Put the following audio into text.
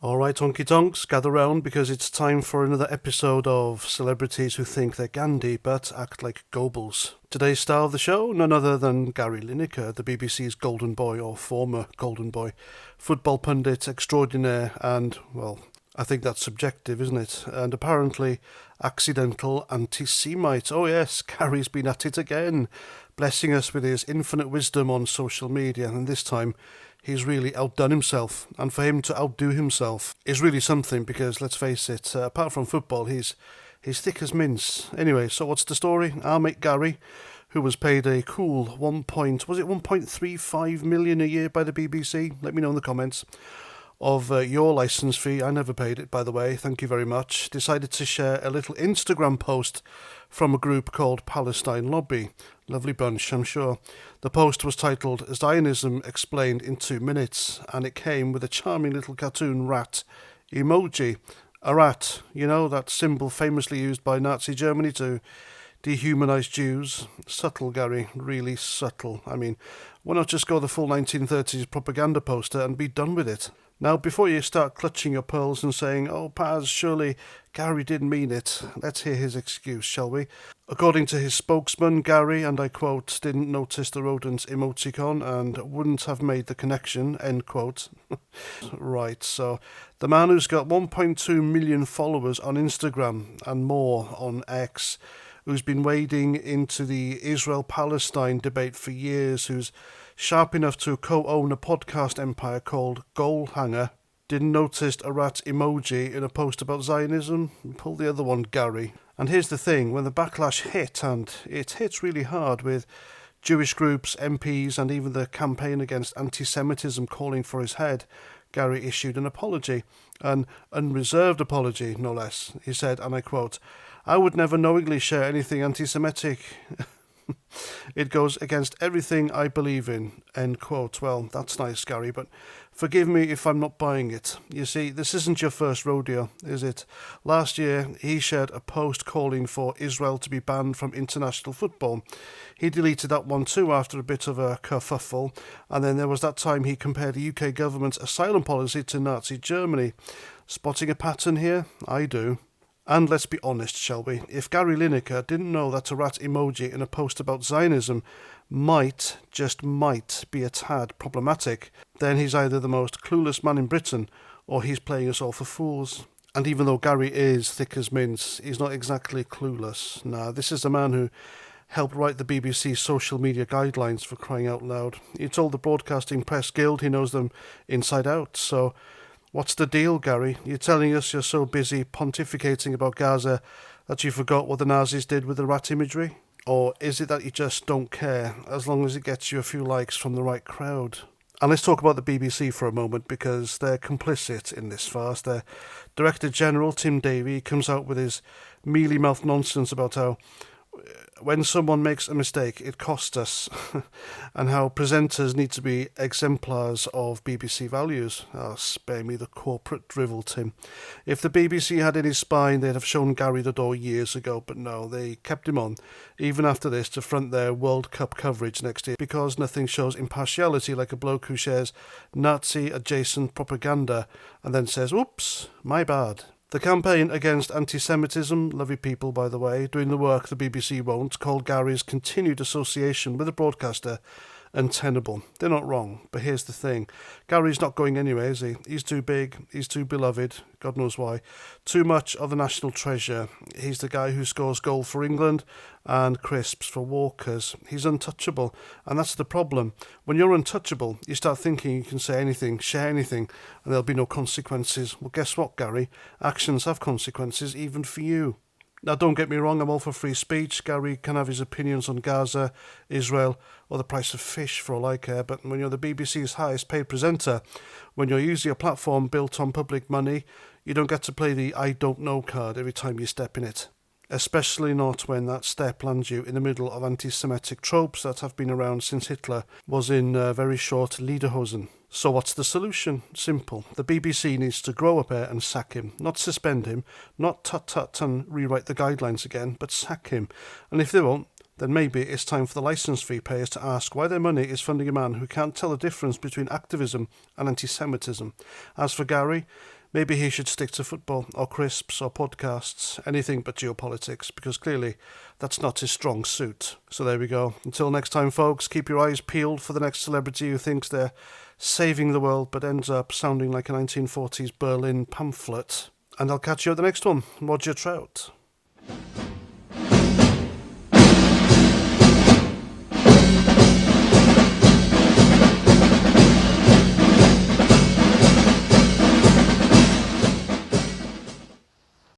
Alright, honky tonks, gather round because it's time for another episode of Celebrities Who Think They're Gandhi but Act Like Goebbels. Today's star of the show, none other than Gary Lineker, the BBC's golden boy, or former golden boy, football pundit extraordinaire and, well, I think that's subjective, isn't it? And apparently accidental anti-Semite. Oh yes, Gary's been at it again, blessing us with his infinite wisdom on social media, and this time he's really outdone himself, and for him to outdo himself is really something because, let's face it, apart from football, he's thick as mince. Anyway, so what's the story? Our mate Gary, who was paid a cool 1.35 million a year by the BBC, let me know in the comments, of your licence fee. I never paid it, by the way, thank you very much, decided to share a little Instagram post from a group called Palestine Lobby. Lovely bunch, I'm sure. The post was titled Zionism Explained in 2 Minutes, and it came with a charming little cartoon rat emoji. A rat, you know, that symbol famously used by Nazi Germany to dehumanise Jews. Subtle, Gary, really subtle. I mean, why not just go the full 1930s propaganda poster and be done with it? Now, before you start clutching your pearls and saying, oh, Paz, surely Gary didn't mean it, let's hear his excuse, shall we? According to his spokesman, Gary, and I quote, didn't notice the rodent's emoticon and wouldn't have made the connection, end quote. Right, so the man who's got 1.2 million followers on Instagram and more on X, who's been wading into the Israel-Palestine debate for years, who's sharp enough to co-own a podcast empire called Goal Hanger, didn't notice a rat emoji in a post about Zionism? Pull the other one, Gary. And here's the thing, when the backlash hit, and it hits really hard with Jewish groups, MPs, and even the campaign against anti-Semitism calling for his head, Gary issued an apology, an unreserved apology, no less. He said, and I quote, I would never knowingly share anything anti-Semitic. It goes against everything I believe in, end quote. Well, that's nice, Gary, but forgive me if I'm not buying it. You see, this isn't your first rodeo, is it? Last year, he shared a post calling for Israel to be banned from international football. He deleted that one too after a bit of a kerfuffle, and then there was that time he compared the UK government's asylum policy to Nazi Germany. Spotting a pattern here? I do. And let's be honest, shall we? If Gary Lineker didn't know that a rat emoji in a post about Zionism might, just might, be a tad problematic, then he's either the most clueless man in Britain or he's playing us all for fools. And even though Gary is thick as mince, he's not exactly clueless. Nah, this is a man who helped write the BBC's social media guidelines, for crying out loud. He told the Broadcasting Press Guild he knows them inside out, so what's the deal, Gary? You're telling us you're so busy pontificating about Gaza that you forgot what the Nazis did with the rat imagery? Or is it that you just don't care, as long as it gets you a few likes from the right crowd? And let's talk about the BBC for a moment, because they're complicit in this farce. Their Director General, Tim Davie, comes out with his mealy-mouthed nonsense about how when someone makes a mistake, it costs us, and how presenters need to be exemplars of BBC values. Oh, spare me the corporate drivel, Tim. If the BBC had any spine, they'd have shown Gary the door years ago, but no, they kept him on, even after this, to front their World Cup coverage next year, because nothing shows impartiality like a bloke who shares Nazi-adjacent propaganda and then says, oops, my bad. The campaign against anti-Semitism, lovely people by the way, doing the work the BBC won't, called Gary's continued association with the broadcaster untenable. They're not wrong, but here's the thing. Gary's not going anywhere, is he? He's too big, he's too beloved, God knows why. Too much of the national treasure. He's the guy who scores goal for England and crisps for Walkers. He's untouchable, and that's the problem. When you're untouchable, you start thinking you can say anything, share anything, and there'll be no consequences. Well, guess what, Gary? Actions have consequences, even for you. Now, don't get me wrong, I'm all for free speech. Gary can have his opinions on Gaza, Israel, or the price of fish for all I care, but when you're the BBC's highest paid presenter, when you're using a platform built on public money, you don't get to play the I don't know card every time you step in it. Especially not when that step lands you in the middle of anti-Semitic tropes that have been around since Hitler was in very short lederhosen. So what's the solution? Simple. The BBC needs to grow a pair and sack him. Not suspend him, not tut-tut and rewrite the guidelines again, but sack him. And if they won't, then maybe it's time for the licence fee payers to ask why their money is funding a man who can't tell the difference between activism and anti-Semitism. As for Gary, Maybe he should stick to football or crisps or podcasts, anything but geopolitics, because clearly that's not his strong suit. So there we go. Until next time, folks, keep your eyes peeled for the next celebrity who thinks they're saving the world but ends up sounding like a 1940s Berlin pamphlet. And I'll catch you at the next one. Roger Trout.